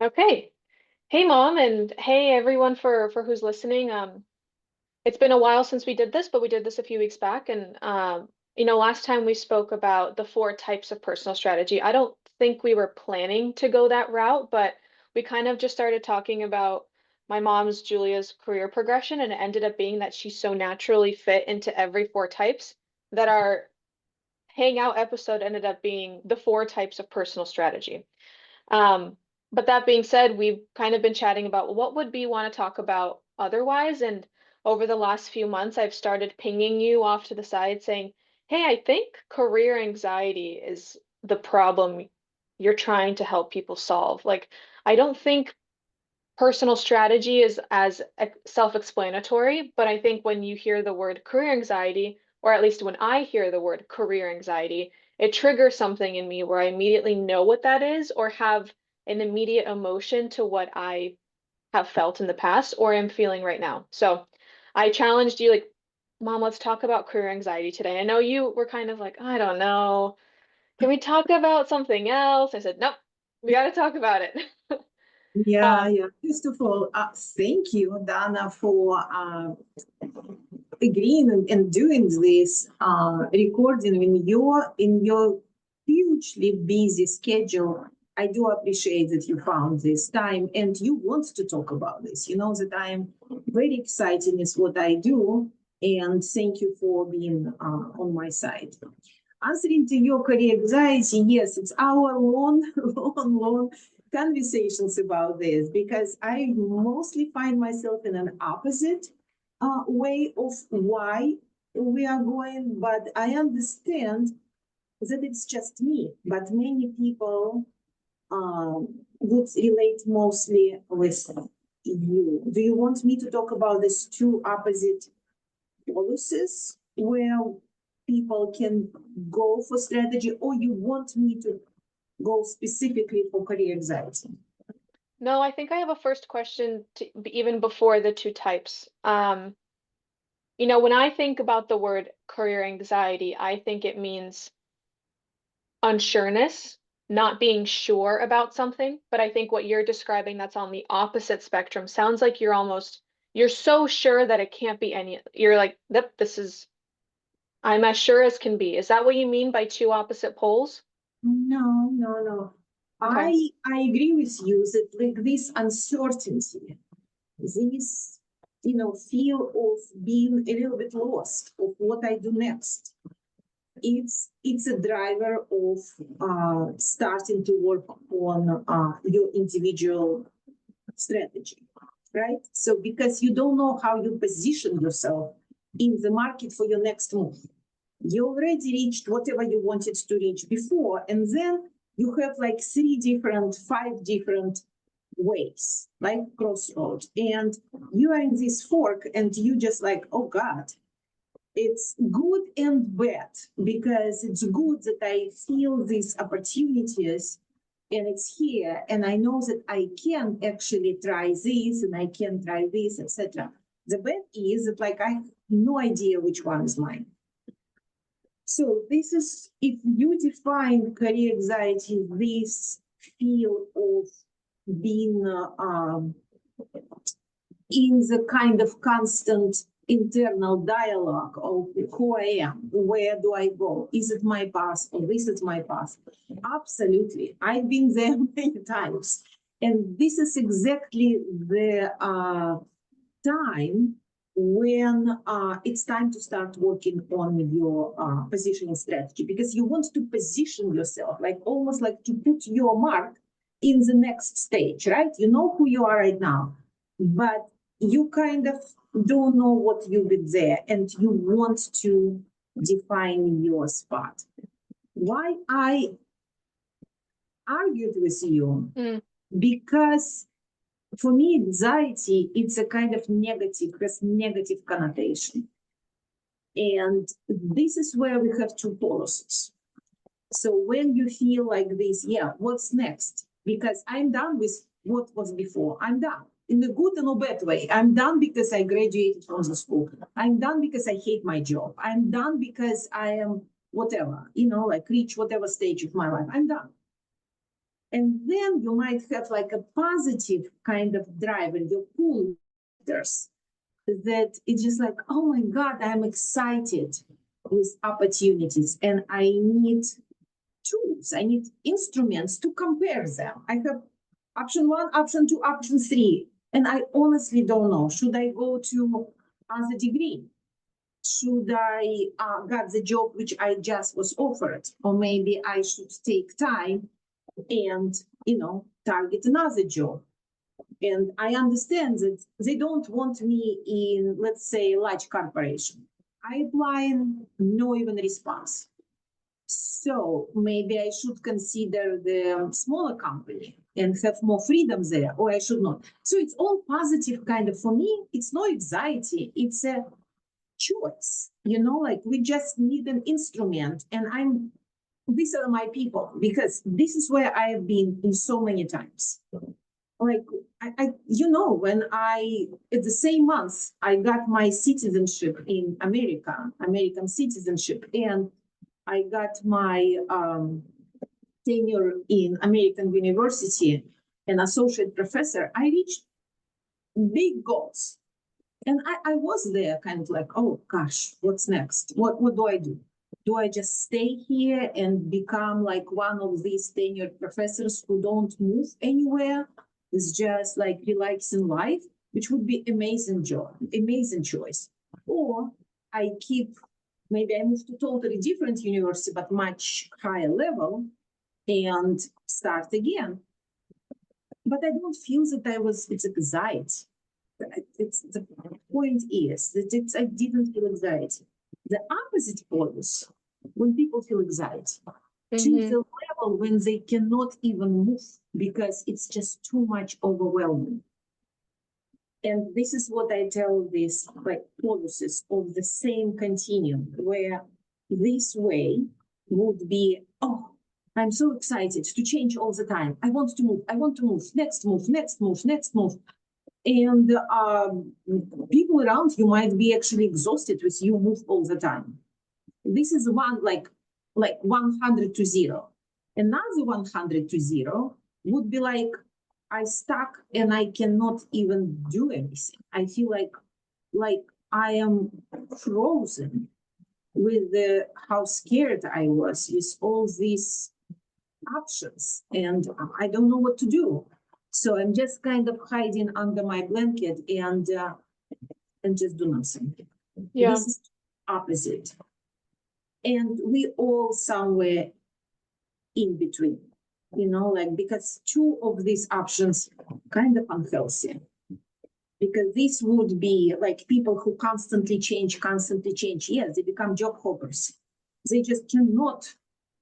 Okay. Hey mom and hey everyone for who's listening. It's been a while since we did this, but we did this a few weeks back and last time we spoke about the four types of personal strategy. I don't think we were planning to go that route, but we kind of just started talking about my mom's Julia's career progression and it ended up being that she's so naturally fit into every four types that our hangout episode ended up being the four types of personal strategy. Um, but that being said, we've kind of been chatting about what would we want to talk about otherwise. And over the last few months, I've started pinging you off to the side saying, hey, I think career anxiety is the problem you're trying to help people solve. Like, I don't think personal strategy is as self-explanatory, but I think when you hear the word career anxiety, or at least when I hear the word career anxiety, it triggers something in me where I immediately know what that is or have an immediate emotion to what I have felt in the past or am feeling right now. So I challenged you, like, Mom, let's talk about career anxiety today. I know you were kind of like, I don't know. Can we talk about something else? I said, nope, we got to talk about it. Yeah, Um, yeah. First of all, thank you, Dana, for agreeing and doing this recording in your hugely busy schedule. I do appreciate that you found this time and you want to talk about this. You know that I am very excited is what I do, and thank you for being on my side. Answering to your career anxiety, yes, it's our long, long conversations about this because I mostly find myself in an opposite way of why we are going, but I understand that it's just me, but many people would relate mostly with you. Do you want me to talk about these two opposite policies where people can go for strategy, or you want me to go specifically for career anxiety? No, I think I have a first question even before the two types. When I think about the word career anxiety, I think it means unsureness, not being sure about something. But I think what you're describing that's on the opposite spectrum sounds like you're so sure that it can't be you're like, yep, I'm as sure as can be. Is that what you mean by two opposite poles? No, no, no. Okay. I agree with you that like this uncertainty, this feel of being a little bit lost of what I do next. It's a driver of starting to work on your individual strategy, right? So because you don't know how you position yourself in the market for your next move, you already reached whatever you wanted to reach before, and then you have like five different ways, like crossroads, and you are in this fork, and you just like, oh God, it's good and bad because it's good that I feel these opportunities and it's here and I know that I can actually try this and I can try this, etc. The bad is that like I have no idea which one is mine. So this is if you define career anxiety, this feel of being in the kind of constant internal dialogue of who I am, where do I go? Is it my path or this is my path? Absolutely. I've been there many times. And this is exactly the time when it's time to start working on your positioning strategy because you want to position yourself, like almost like to put your mark in the next stage, right? You know who you are right now, but you kind of don't know what you did there and you want to define your spot. Why I argued with you? Mm. Because for me, anxiety, it's a kind of negative, has negative connotation. And this is where we have two policies. So when you feel like this, yeah, what's next? Because I'm done with what was before. I'm done in a good and a bad way. I'm done because I graduated from the school. I'm done because I hate my job. I'm done because I am whatever, like reach whatever stage of my life. I'm done. And then you might have like a positive kind of driver, your pull factors, that it's just like, oh my God, I'm excited with opportunities and I need tools, I need instruments to compare them. I have option one, option two, option three, and I honestly don't know. Should I go to other degree? Should I get the job which I just was offered? Or maybe I should take time and, target another job. And I understand that they don't want me in, let's say, large corporation. I apply and no even response. So maybe I should consider the smaller company and have more freedom there, or I should not. So it's all positive kind of for me. It's no anxiety. It's a choice, like we just need an instrument. And these are my people, because this is where I have been in so many times. Like, when at the same month, I got my citizenship in American citizenship, and I got my tenure in American university, an associate professor. I reached big goals. And I was there kind of like, oh gosh, what's next? What do I do? Do I just stay here and become like one of these tenured professors who don't move anywhere? It's just like relaxing life, which would be amazing job, amazing choice. Or maybe I move to totally different university, but much higher level, and start again. But I don't feel that it's anxiety. The point is that I didn't feel anxiety. The opposite polls, when people feel anxiety, to the level when they cannot even move because it's just too much overwhelming. And this is what I tell these like policies of the same continuum, where this way would be, oh, I'm so excited to change all the time. I want to move, next move, next move, next move. And people around you might be actually exhausted with you move all the time. This is one like 100 to 0. Another 100 to 0 would be like, I stuck and I cannot even do anything. I feel like I am frozen with how scared I was with all these options, and I don't know what to do. So I'm just kind of hiding under my blanket and just do nothing. Yeah. This is opposite. And we all somewhere in between, because two of these options kind of unhealthy. Because this would be like people who constantly change. Yes, they become job hoppers. They just cannot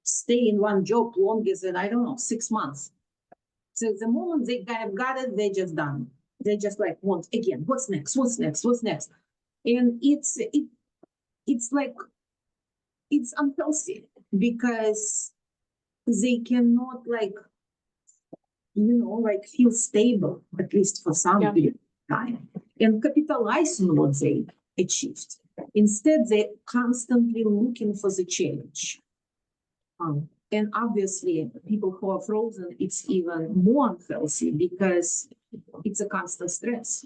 stay in one job longer than, I don't know, 6 months. So the moment they kind of got it, they're just done. They just like want again, what's next? And it's like, it's unhealthy because they cannot feel stable, at least for some period of time, and capitalize on what they achieved. Instead, they're constantly looking for the change. And obviously, people who are frozen, it's even more unhealthy because it's a constant stress.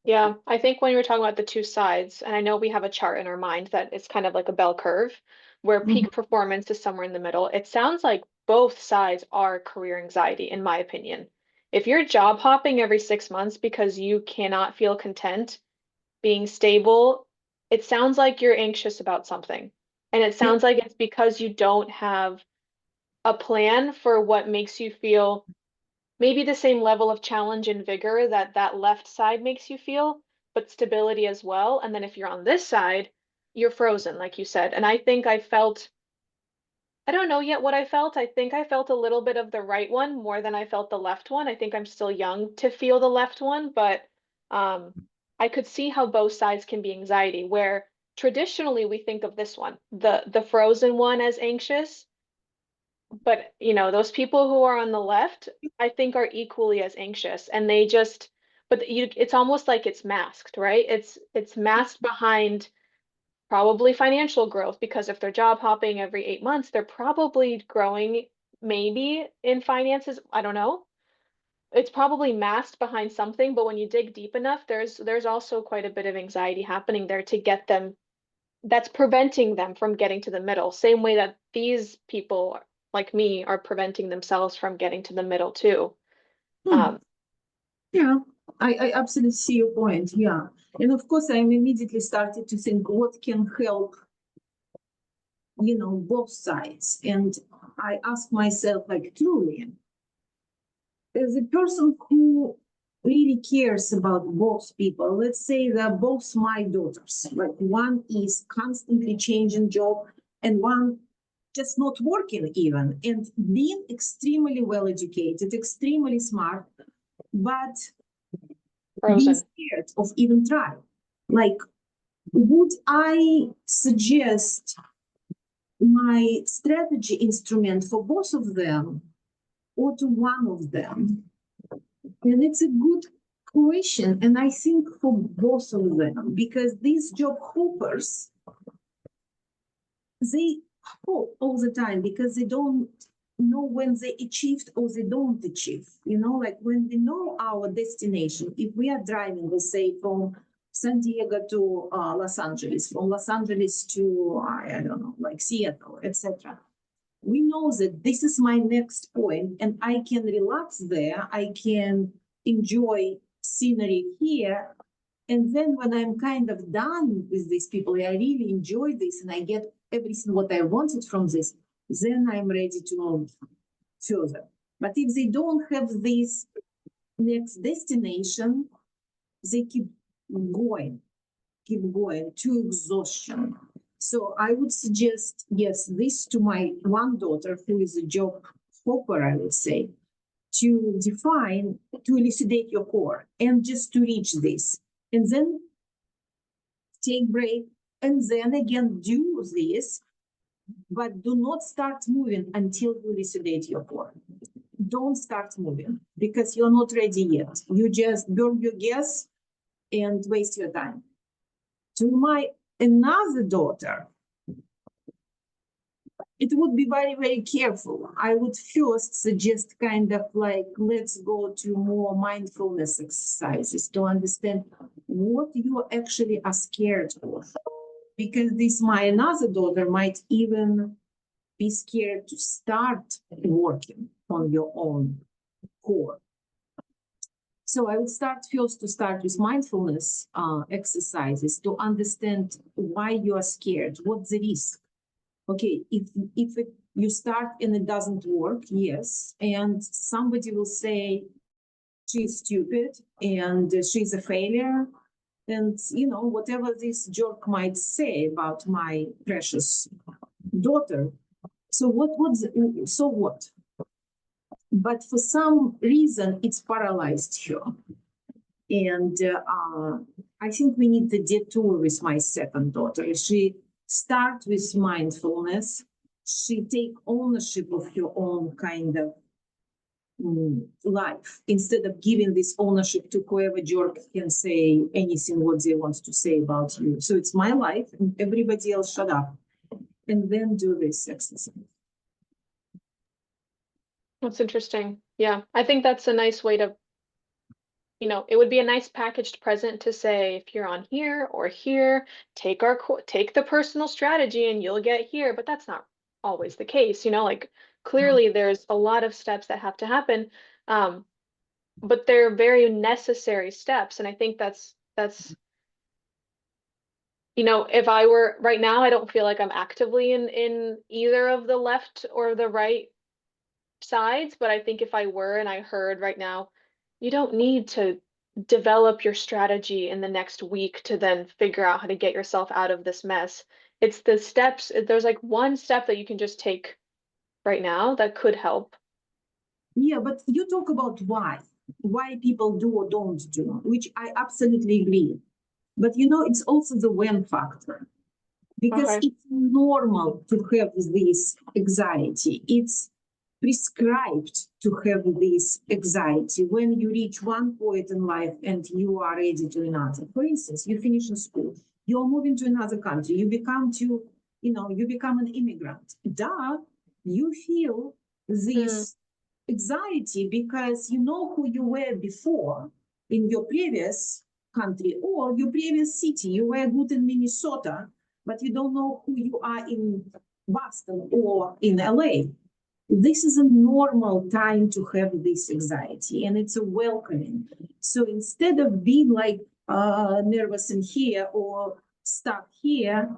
Yeah, I think when you were talking about the two sides, and I know we have a chart in our mind that it's kind of like a bell curve where peak performance is somewhere in the middle. It sounds like both sides are career anxiety, in my opinion. If you're job hopping every 6 months because you cannot feel content being stable, it sounds like you're anxious about something. And it sounds like it's because you don't have a plan for what makes you feel maybe the same level of challenge and vigor that left side makes you feel, but stability as well. And then if you're on this side, you're frozen, like you said. And I think I don't know yet what I felt. I think I felt a little bit of the right one more than I felt the left one. I think I'm still young to feel the left one, but I could see how both sides can be anxiety, where traditionally we think of this one, the frozen one, as anxious. But those people who are on the left, I think, are equally as anxious, and it's almost like it's masked, right? It's masked behind probably financial growth, because if they're job hopping every 8 months, they're probably growing maybe in finances, I don't know. It's probably masked behind something, but when you dig deep enough, there's also quite a bit of anxiety happening there to get them, that's preventing them from getting to the middle, same way that these people like me are preventing themselves from getting to the middle too. Hmm. Yeah, I absolutely see your point. Yeah. And of course, I'm immediately started to think what can help, both sides. And I ask myself, like, truly, as a person who really cares about both people, let's say they're both my daughters, like one is constantly changing job and one just not working even, and being extremely well educated, extremely smart, but being Frozen. scared of even trying. Like, would I suggest my strategy instrument for both of them or to one of them? And it's a good question. And I think for both of them, because these job hoppers, they hope all the time because they don't know when they achieved or they don't achieve. Like when we know our destination, if we are driving, let's say from San Diego to Los Angeles, from Los Angeles to, I don't know, like Seattle, etc. We know that this is my next point and I can relax there. I can enjoy scenery here. And then when I'm kind of done with these people, I really enjoy this and I get everything what I wanted from this, then I'm ready to move further. But if they don't have this next destination, they keep going to exhaustion. So I would suggest, yes, this to my one daughter who is a job hopper, I would say, to define, to elucidate your core and just to reach this. And then take break and then again do this, but do not start moving until you elucidate your core. Don't start moving because you're not ready yet. You just burn your gas and waste your time. To my another daughter, it would be very, very careful. I would first suggest kind of like, let's go to more mindfulness exercises to understand what you actually are scared of. Because this, my another daughter might even be scared to start working on your own core. So I would start with mindfulness exercises to understand why you are scared, what's the risk. Okay, if you start and it doesn't work, yes, and somebody will say she's stupid and she's a failure, and whatever this jerk might say about my precious daughter. So what? But for some reason, it's paralyzed her. And I think we need the detour with my second daughter. She start with mindfulness. She take ownership of her own kind of life instead of giving this ownership to whoever jerk can say anything what they want to say about you. So it's my life and everybody else shut up. And then do this exercise. That's interesting. Yeah, I think that's a nice way to, it would be a nice packaged present to say, if you're on here or here, take the personal strategy and you'll get here. But that's not always the case, like clearly there's a lot of steps that have to happen. But they're very necessary steps. And I think that's, if I were right now, I don't feel like I'm actively in either of the left or the right sides, but I think if I were and I heard right now, you don't need to develop your strategy in the next week to then figure out how to get yourself out of this mess. It's the steps, there's like one step that you can just take right now that could help. Yeah, but you talk about why people do or don't do, which I absolutely agree. But it's also the when factor. Because Okay. it's normal to have this anxiety. It's prescribed to have this anxiety when you reach one point in life and you are ready to another. For instance, you finish in school, you're moving to another country, you become an immigrant. You feel this anxiety because you know who you were before in your previous country or your previous city. You were good in Minnesota, but you don't know who you are in Boston or in LA. This is a normal time to have this anxiety, and it's a welcoming. So instead of being like nervous in here or stuck here,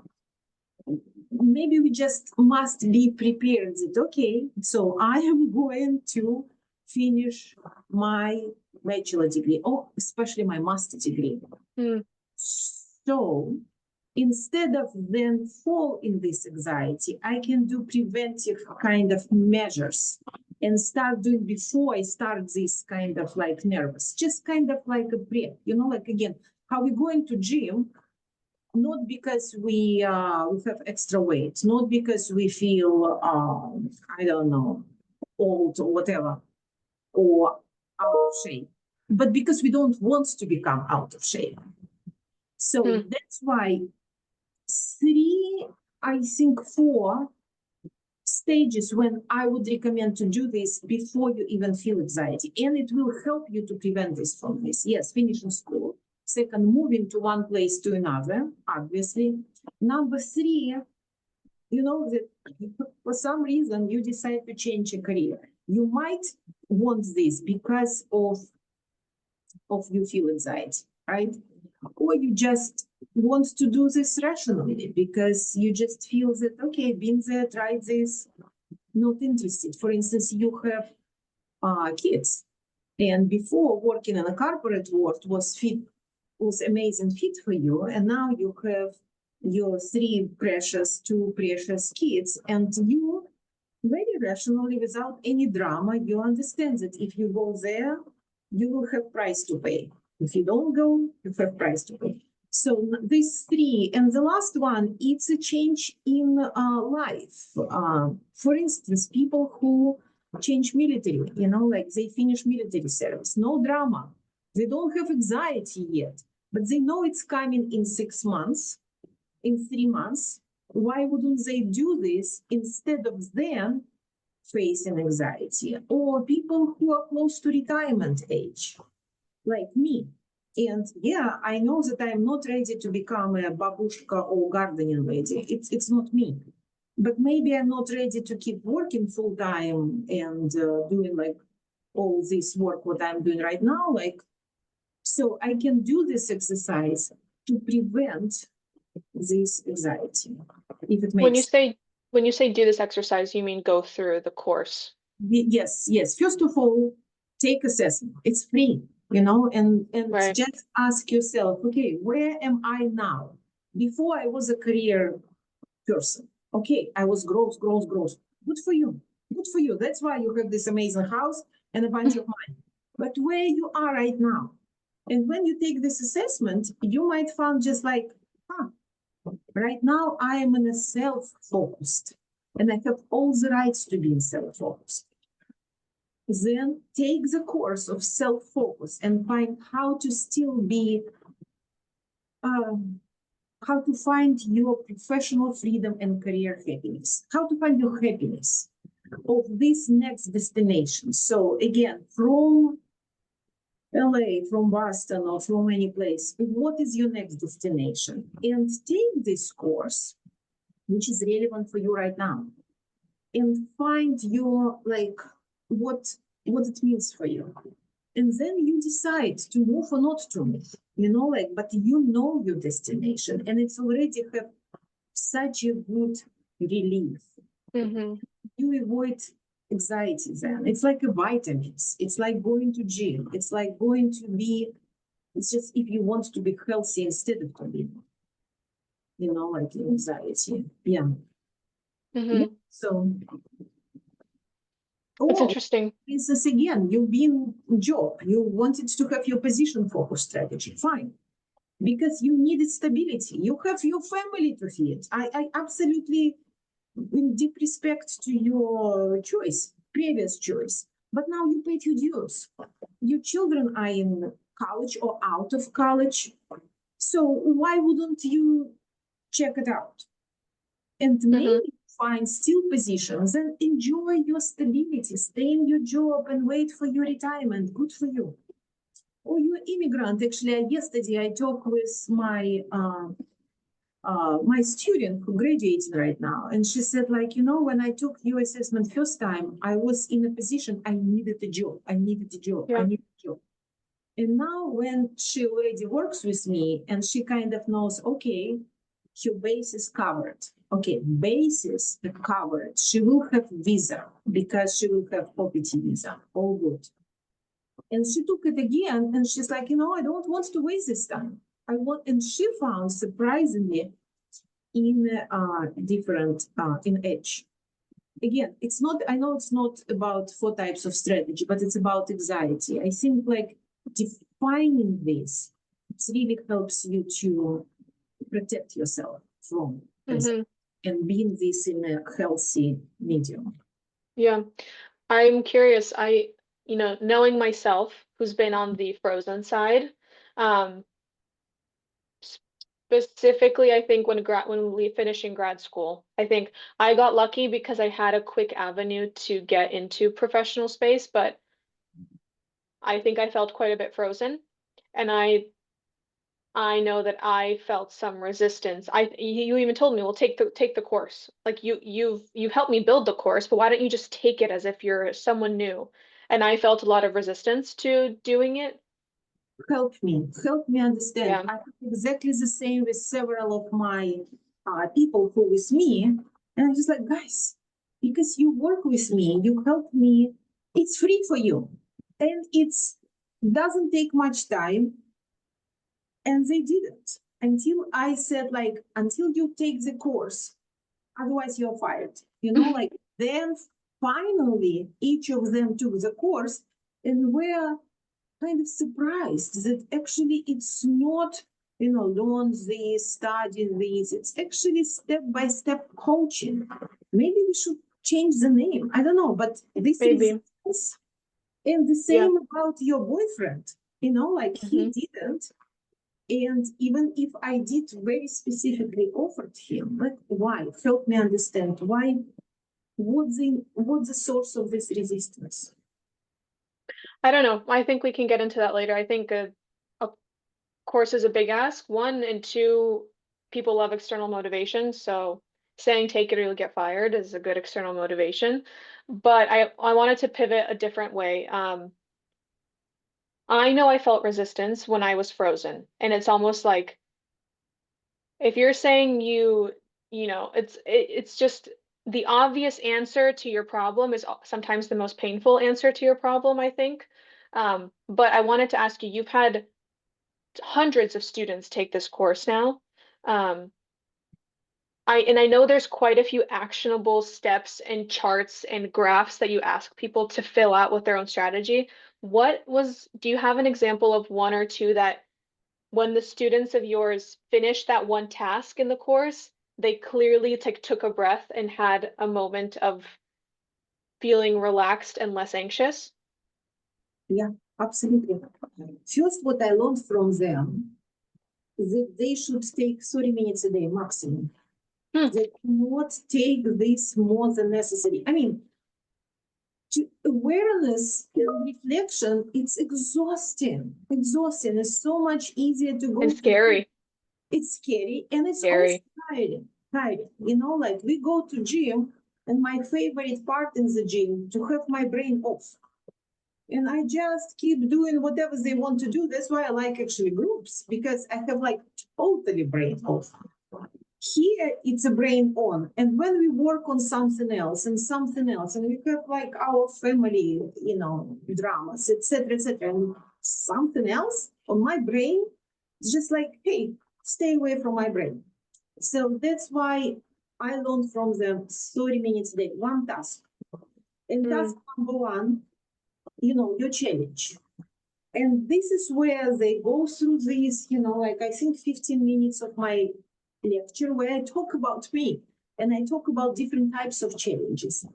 maybe we just must be prepared that, okay, so I am going to finish my bachelor degree, or especially my master degree. So instead of then fall in this anxiety, I can do preventive kind of measures and start doing before I start this kind of like nervous, just kind of like a prep, like again, how we going to gym, not because we have extra weight, not because we feel, I don't know, old or whatever, or out of shape, but because we don't want to become out of shape. So that's why 3, I think 4 stages when I would recommend to do this before you even feel anxiety. And it will help you to prevent this from this. Yes, finishing school. Second, moving to one place to another, obviously. Number 3, that for some reason you decide to change a career. You might want this because of you feel anxiety, right? Or you just want to do this rationally because you just feel that, okay, been there, tried this, not interested. For instance, you have kids, and before working in a corporate world was amazing fit for you, and now you have your 2 precious kids, and you very rationally, without any drama, you understand that if you go there, you will have price to pay. If you don't go, you have price to pay. So these 3, and the last one, it's a change in life. For instance, people who change military, like they finish military service, no drama. They don't have anxiety yet, but they know it's coming in 6 months, in 3 months. Why wouldn't they do this instead of them facing anxiety? Or people who are close to retirement age, like me. And yeah, I know that I'm not ready to become a babushka or gardening lady. It's not me. But maybe I'm not ready to keep working full time and doing like all this work what I'm doing right now. Like, so I can do this exercise to prevent this anxiety. If it makes When you say do this exercise, you mean go through the course? Yes. First of all, take assessment. It's free, and Right. just ask yourself, okay, where am I now? Before I was a career person. Okay, I was growth. Good for you. Good for you. That's why you have this amazing house and a bunch of money. But where you are right now, and when you take this assessment, you might find just like, right now I am in a self-focused, and I have all the rights to be self-focused. Then take the course of self-focus and find how to still be, how to find your professional freedom and career happiness, how to find your happiness of this next destination. So again, from LA, from Boston, or from any place, what is your next destination? And take this course, which is relevant for you right now, and find your, like, what it means for you. And then you decide to move or not to move, but you know your destination, and it's already have such a good relief. You avoid anxiety then. It's like a vitamins. It's like going to gym. It's like it's just if you want to be healthy instead of to be, like anxiety. Yeah. So. That's interesting. This is again, you've been job. You wanted to have your position focus strategy. Fine. Because you needed stability. You have your family to feed. I absolutely, in deep respect to your choice, previous choice. But now you paid your dues. Your children are in college or out of college. So why wouldn't you check it out? And maybe find still positions, then enjoy your stability, stay in your job and wait for your retirement. Good for you. Or you're immigrant. Actually, yesterday I talked with my student who graduated right now, and she said, like, you know, when I took your assessment first time, I was in a position I needed a job. I needed a job. Yeah. I needed a job. And now when she already works with me and she kind of knows, okay, her base is covered. Okay, base is covered. She will have visa because she will have OPT visa. All good. And she took it again and she's like, you know, I don't want to waste this time. I want, and she found surprisingly in different in Edge. Again, it's not, I know it's not about 4 types of strategy, but it's about anxiety. I think like defining this really helps you to protect yourself from Mhm. and being this in a healthy medium. Yeah. I'm curious. Knowing myself, who's been on the frozen side, um, specifically, I think when finishing grad school, I think I got lucky because I had a quick avenue to get into professional space, but I think I felt quite a bit frozen, and I know that I felt some resistance. You even told me, well, take the course. Like you've helped me build the course, but why don't you just take it as if you're someone new? And I felt a lot of resistance to doing it. Help me understand. Yeah. I have exactly the same with several of my people who with me, and I'm just like, guys, because you work with me, you help me, it's free for you, and it's doesn't take much time. And they didn't until I said, like, until you take the course, otherwise you're fired. You know, like then finally each of them took the course and we're kind of surprised that actually it's not, you know, learn this, study this. It's actually step-by-step coaching. Maybe we should change the name. I don't know, but this Maybe. is, and the Yeah. same about your boyfriend, you know, like he didn't. And even if I did very specifically offered him, like why? Help me understand why. What's the source of this resistance? I don't know. I think we can get into that later. I think a course is a big ask. 1 and 2, people love external motivation, so saying take it or you'll get fired is a good external motivation. But I wanted to pivot a different way. I know I felt resistance when I was frozen, and it's almost like if you're saying it's just the obvious answer to your problem is sometimes the most painful answer to your problem, I think. But I wanted to ask you, you've had hundreds of students take this course now. Um, I know there's quite a few actionable steps and charts and graphs that you ask people to fill out with their own strategy. Do you have an example of 1 or 2 that when the students of yours finished that one task in the course, they clearly took a breath and had a moment of feeling relaxed and less anxious? Yeah, absolutely. First, what I learned from them is that they should take 30 minutes a day maximum. Hmm. They cannot take this more than necessary. I mean, awareness and reflection, it's exhausting. Exhausting. It's so much easier to go And scary. It's scary and it's also Scary. tiring. Tiring. You know, like we go to gym, and my favorite part in the gym to have my brain off. And I just keep doing whatever they want to do. That's why I like actually groups, because I have like totally brain off. Here it's a brain on. And when we work on something else and something else, and we have like our family, you know, dramas, etc., and something else on my brain, it's just like, hey, stay away from my brain. So that's why I learned from them 30 minutes a day, one task. And task number 1, you know, your challenge. And this is where they go through this, you know, like I think 15 minutes of my lecture where I talk about me and I talk about different types of challenges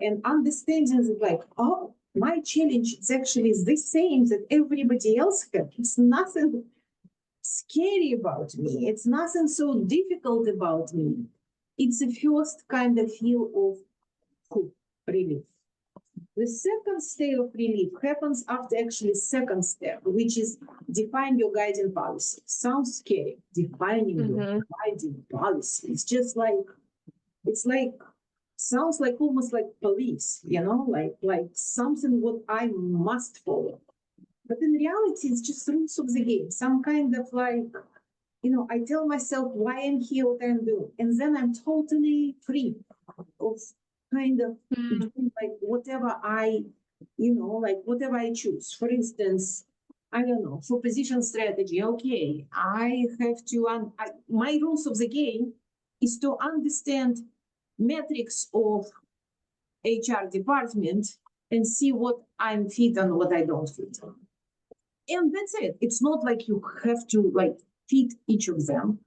and understanding that, like, oh, my challenge is actually the same that everybody else has. It's nothing scary about me. It's nothing so difficult about me. It's the first kind of feel of relief. The second state of relief happens after actually second step, which is define your guiding policy. Sounds scary, defining your guiding policy. It's just like, it's like, sounds like almost like police, you know, like something what I must follow. But in reality, it's just rules of the game, some kind of like, you know, I tell myself why I'm here, what I'm doing, and then I'm totally free of kind of doing like whatever I, you know, like whatever I choose. For instance, I don't know, for position strategy, okay, I have to, my rules of the game is to understand metrics of HR department and see what I'm fit and what I don't fit. And that's it. It's not like you have to like fit each of them.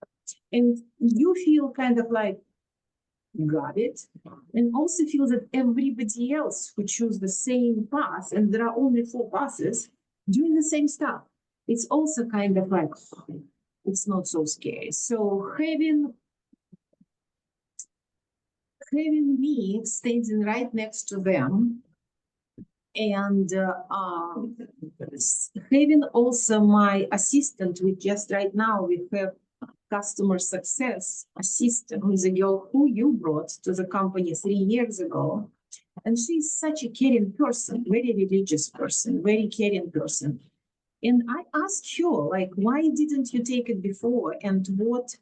And you feel kind of like, got it. And also feel that everybody else who choose the same path, and there are only 4 paths, doing the same stuff. It's also kind of like, it's not so scary. So having me standing right next to them, and having also my assistant, with just right now we have customer success assistant, who is a girl who you brought to the company 3 years ago. And she's such a caring person, very religious person, very caring person. And I asked her, like, why didn't you take it before? And what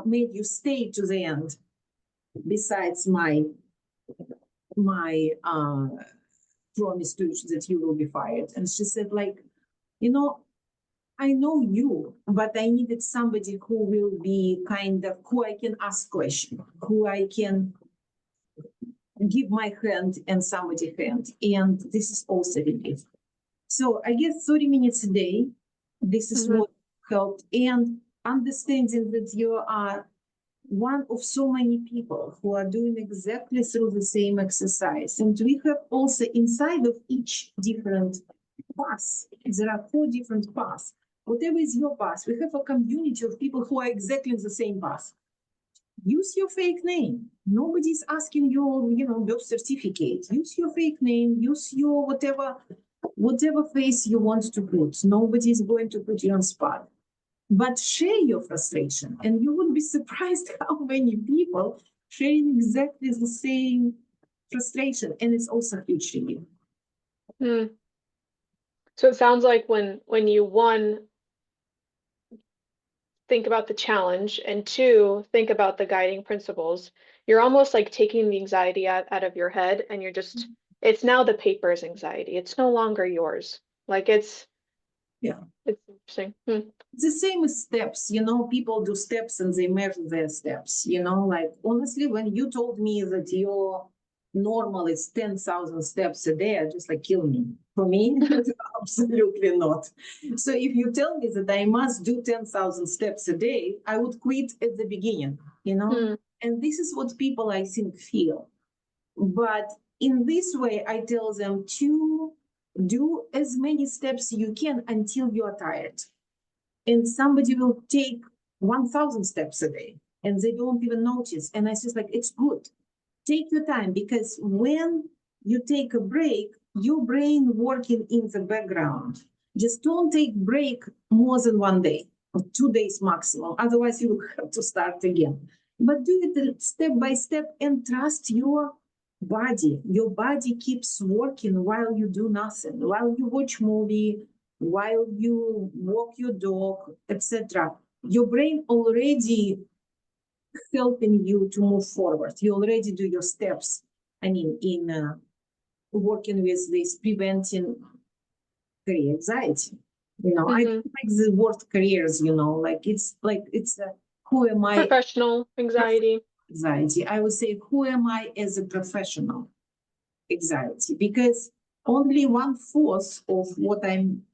made you stay to the end? Besides my promise to you that you will be fired. And she said, like, you know, I know you, but I needed somebody who will be kind of, who I can ask questions, who I can give my hand and somebody hand. And this is also relief. So I guess 30 minutes a day, this is what helped. And understanding that you are one of so many people who are doing exactly through the same exercise. And we have also inside of each different path, there are 4 different paths. Whatever is your path, we have a community of people who are exactly in the same path. Use your fake name. Nobody's asking your, you know, birth certificate. Use your fake name, use your whatever face you want to put. Nobody's going to put you on spot. But share your frustration, and you would be surprised how many people sharing exactly the same frustration, and it's also huge relief. So it sounds like when you, 1, think about the challenge, and 2, think about the guiding principles, you're almost like taking the anxiety out of your head, and you're just, it's now the paper's anxiety. It's no longer yours. Like it's interesting. It's the same as steps, you know, people do steps and they measure their steps, you know, like honestly, when you told me that your normal is 10,000 steps a day, I just like kill me. For me, absolutely not. So if you tell me that I must do 10,000 steps a day, I would quit at the beginning, you know, and this is what people I think feel. But in this way, I tell them to do as many steps you can until you're tired. And somebody will take 1,000 steps a day and they don't even notice. And I just like, it's good. Take your time, because when you take a break, your brain working in the background. Just don't take break more than 1 day or 2 days maximum. Otherwise, you will have to start again. But do it step by step and trust your body. Your body keeps working while you do nothing, while you watch movie, while you walk your dog, etc. Your brain already helping you to move forward. You already do your steps. I mean, in working with this preventing career anxiety. You know, I don't like the word careers, you know, like it's who am I? Professional anxiety. Anxiety. I would say, who am I as a professional? Anxiety, because only 1/4 of what I'm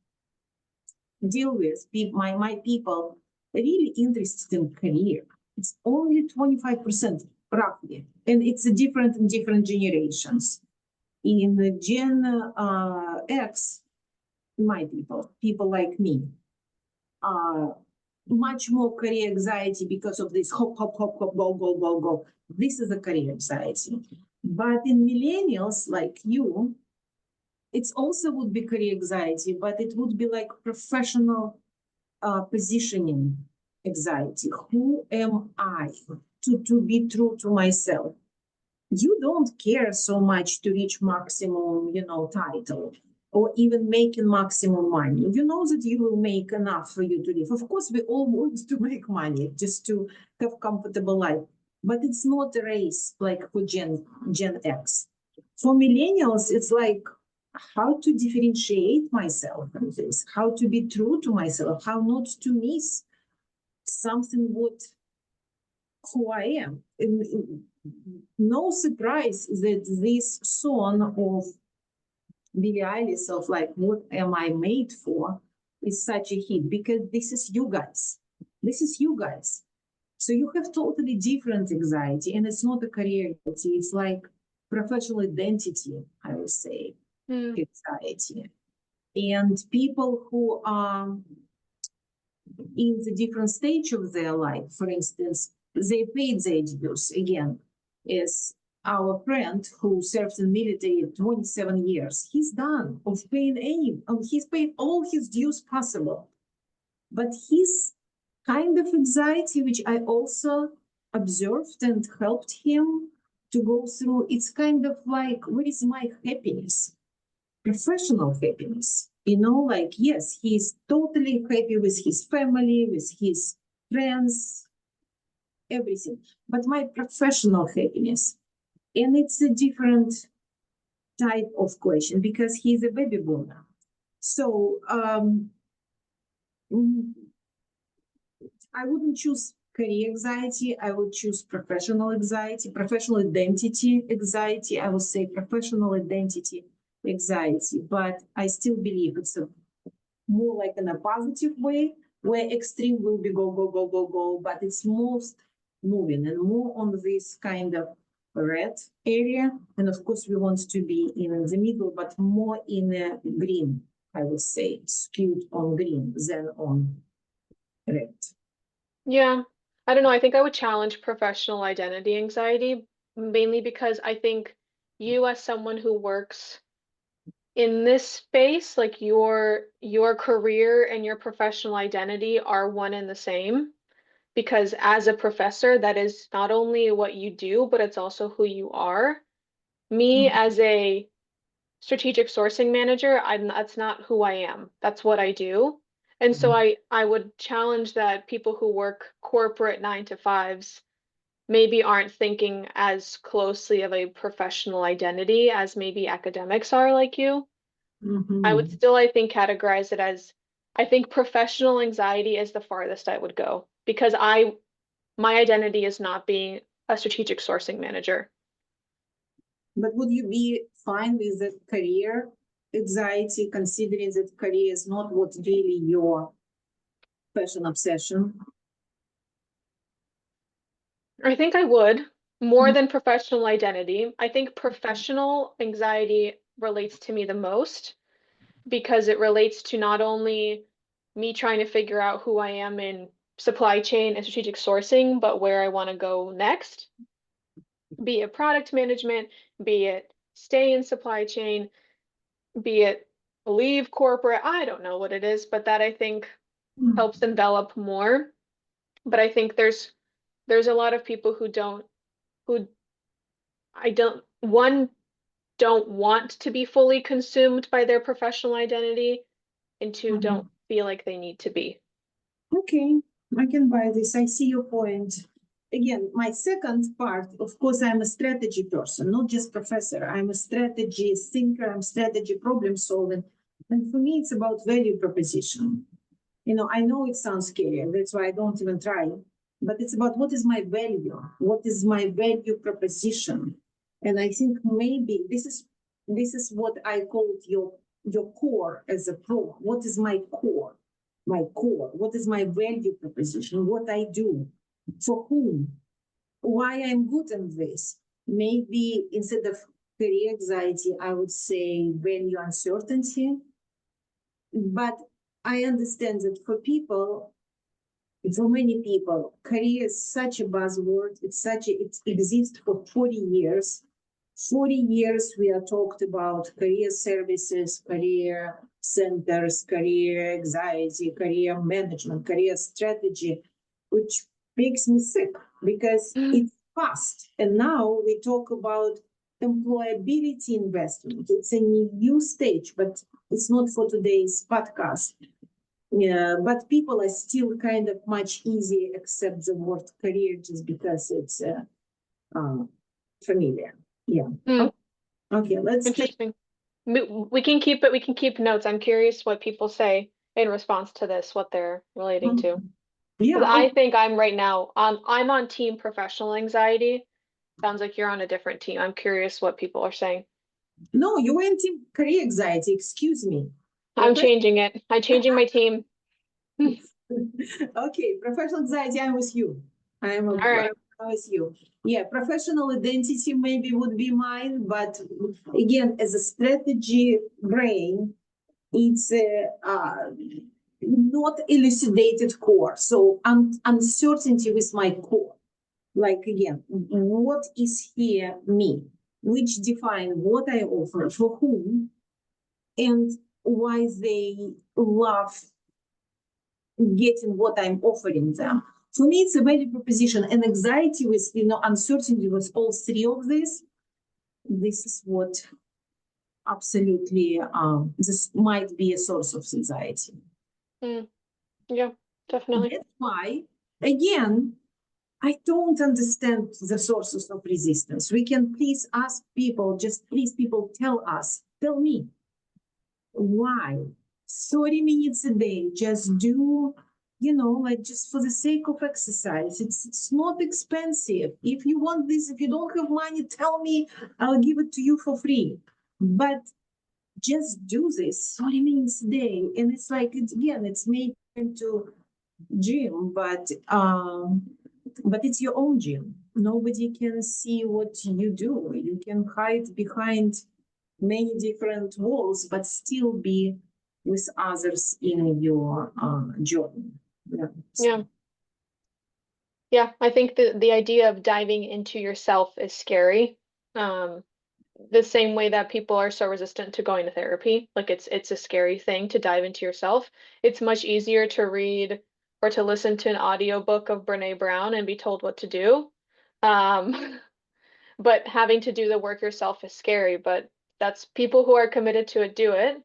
deal with, my people really interested in career. It's only 25% roughly, and it's different in different generations. In the Gen X, my people like me, much more career anxiety because of this hop, hop, hop, hop, go, go, go, go. This is a career anxiety. But in millennials like you, it also would be career anxiety, but it would be like professional positioning anxiety. Who am I to be true to myself? You don't care so much to reach maximum, title or even making maximum money. You know that you will make enough for you to live. Of course, we all want to make money just to have comfortable life, but it's not a race like for Gen X. For millennials, it's like how to differentiate myself from this, how to be true to myself, how not to miss something who I am. No surprise that this song of Billie Eilish of like, what am I made for, is such a hit because this is you guys. This is you guys. So you have totally different anxiety, and it's not a career anxiety, it's like professional identity, I would say, anxiety. And people who are in the different stage of their life, for instance, they paid their dues again, is our friend who served in military 27 years. He's done of paying he's paid all his dues possible. But his kind of anxiety, which I also observed and helped him to go through, it's kind of like, where is my happiness? Professional happiness. Like, yes, he's totally happy with his family, with his friends, everything. But my professional happiness, and it's a different type of question because he's a baby boomer. So I wouldn't choose career anxiety. I would choose professional anxiety, professional identity anxiety. I would say professional identity anxiety, but I still believe it's more like in a positive way, where extreme will be go, go, go, go, go, but it's most moving and more on this kind of red area. And of course, we want to be in the middle, but more in a green, I would say, skewed on green than on red. Yeah, I don't know. I think I would challenge professional identity anxiety, mainly because I think you, as someone who works in this space, like your career and your professional identity are one and the same. Because as a professor, that is not only what you do, but it's also who you are. Me as a strategic sourcing manager, that's not who I am. That's what I do. And so I would challenge that people who work corporate 9 to 5s maybe aren't thinking as closely of a professional identity as maybe academics are like you. I would still, I think, categorize it as, I think professional anxiety is the farthest I would go because my identity is not being a strategic sourcing manager. But would you be fine with the career anxiety, considering that career is not what's really your passion obsession? I think I would, more than professional identity. I think professional anxiety relates to me the most because it relates to not only me trying to figure out who I am in supply chain and strategic sourcing, but where I want to go next, be it product management, be it stay in supply chain, be it leave corporate. I don't know what it is, but that I think helps envelop more. But I think there's a lot of people who don't want to be fully consumed by their professional identity, and two, don't feel like they need to be. Okay, I can buy this. I see your point. Again, my second part, of course, I'm a strategy person, not just professor. I'm a strategy thinker, I'm strategy problem solving. And for me, it's about value proposition. I know it sounds scary, and that's why I don't even try. But it's about what is my value? What is my value proposition? And I think maybe this is what I called your core as a pro. What is my core? My core. What is my value proposition? What I do? For whom? Why I'm good in this? Maybe instead of career anxiety, I would say value uncertainty. But I understand that for people, For many people, career is such a buzzword. It exists for 40 years. 40 years we are talked about career services, career centers, career anxiety, career management, career strategy, which makes me sick because it's fast. And now we talk about employability investment. It's a new stage, but it's not for today's podcast. Yeah, but people are still kind of much easier accept the word career just because it's familiar. Yeah. Mm, Okay, let's take. interesting. We can keep it. We can keep notes. I'm curious what people say in response to this, what they're relating to. Yeah, Because I think I'm right now I'm on team professional anxiety. Sounds like you're on a different team. I'm curious what people are saying. no, you went in career anxiety. Excuse me. I'm changing it. I'm changing my team. Okay, professional anxiety. I'm with you. I'm All right. with you. Yeah, professional identity maybe would be mine, but again, as a strategy brain, it's not elucidated core. So uncertainty with my core. Like again, what is here me? Which define what I offer for whom, and why they love getting what I'm offering them. For me, it's a value proposition, and anxiety with uncertainty with all three of this. This is what absolutely this might be a source of anxiety. Yeah, definitely. That's why, again, I don't understand the sources of resistance. We can please ask people, just please people tell me why 30 minutes a day, just do, like just for the sake of exercise. It's not expensive. If you want this, if you don't have money, tell me, I'll give it to you for free. But just do this 30 minutes a day. And it's like, it's made into gym, but it's your own gym. Nobody can see what you do. You can hide behind many different walls, but still be with others in your journey. Yeah. Yeah, I think the idea of diving into yourself is scary. The same way that people are so resistant to going to therapy. Like it's a scary thing to dive into yourself. It's much easier to read or to listen to an audiobook of Brene Brown and be told what to do. But having to do the work yourself is scary, but that's people who are committed to it do it.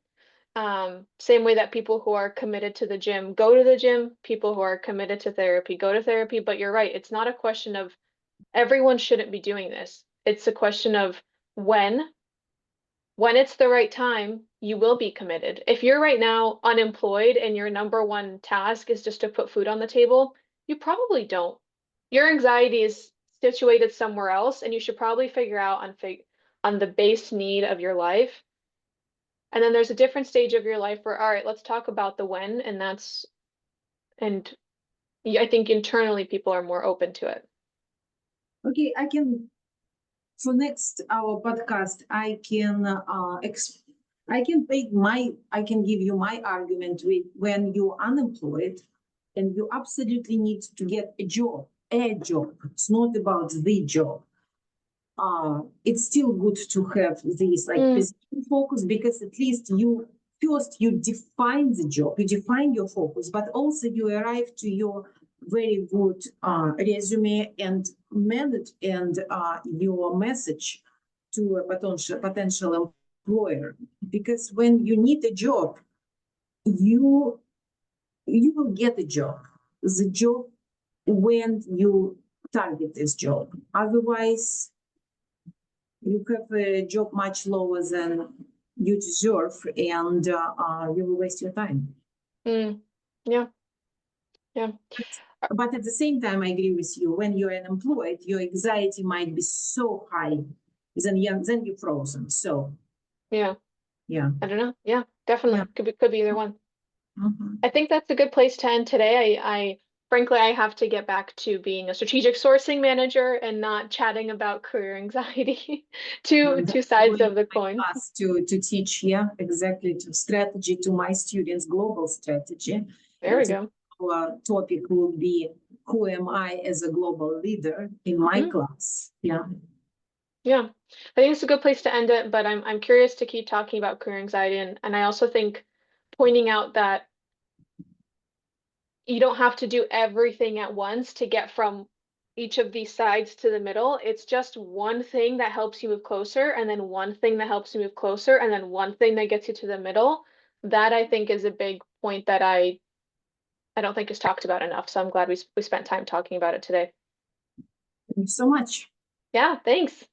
Same way that people who are committed to the gym go to the gym, people who are committed to therapy go to therapy. But you're right, it's not a question of everyone shouldn't be doing this. It's a question of when it's the right time, you will be committed. If you're right now unemployed and your number one task is just to put food on the table, you probably don't. Your anxiety is situated somewhere else, and you should probably figure out on the base need of your life. And then there's a different stage of your life where, all right, let's talk about the when, and I think internally people are more open to it. Okay, for next our podcast, I can give you my argument with when you're unemployed and you absolutely need to get a job. It's not about the job. It's still good to have this position focus, because at least you define the job, you define your focus, but also you arrive to your very good resume and your message to a potential employer. Because when you need a job, you will get a job. The job when you target this job. Otherwise, you have a job much lower than you deserve, and you will waste your time. Yeah. But at the same time, I agree with you. When you're unemployed, your anxiety might be so high, then you're frozen. So yeah, I don't know. Yeah, definitely. Yeah. Could be either one. I think that's a good place to end today. I frankly, I have to get back to being a strategic sourcing manager and not chatting about career anxiety. Two sides of the coin. To teach, exactly, to strategy to my students, global strategy. There we go. our topic will be, who am I as a global leader in my class? Yeah. Yeah, I think it's a good place to end it, but I'm curious to keep talking about career anxiety, and I also think pointing out that you don't have to do everything at once to get from each of these sides to the middle. It's just one thing that helps you move closer, and then one thing that helps you move closer, and then one thing that gets you to the middle. That I think is a big point that I don't think is talked about enough. So I'm glad we spent time talking about it today. Thank you so much. Yeah, thanks.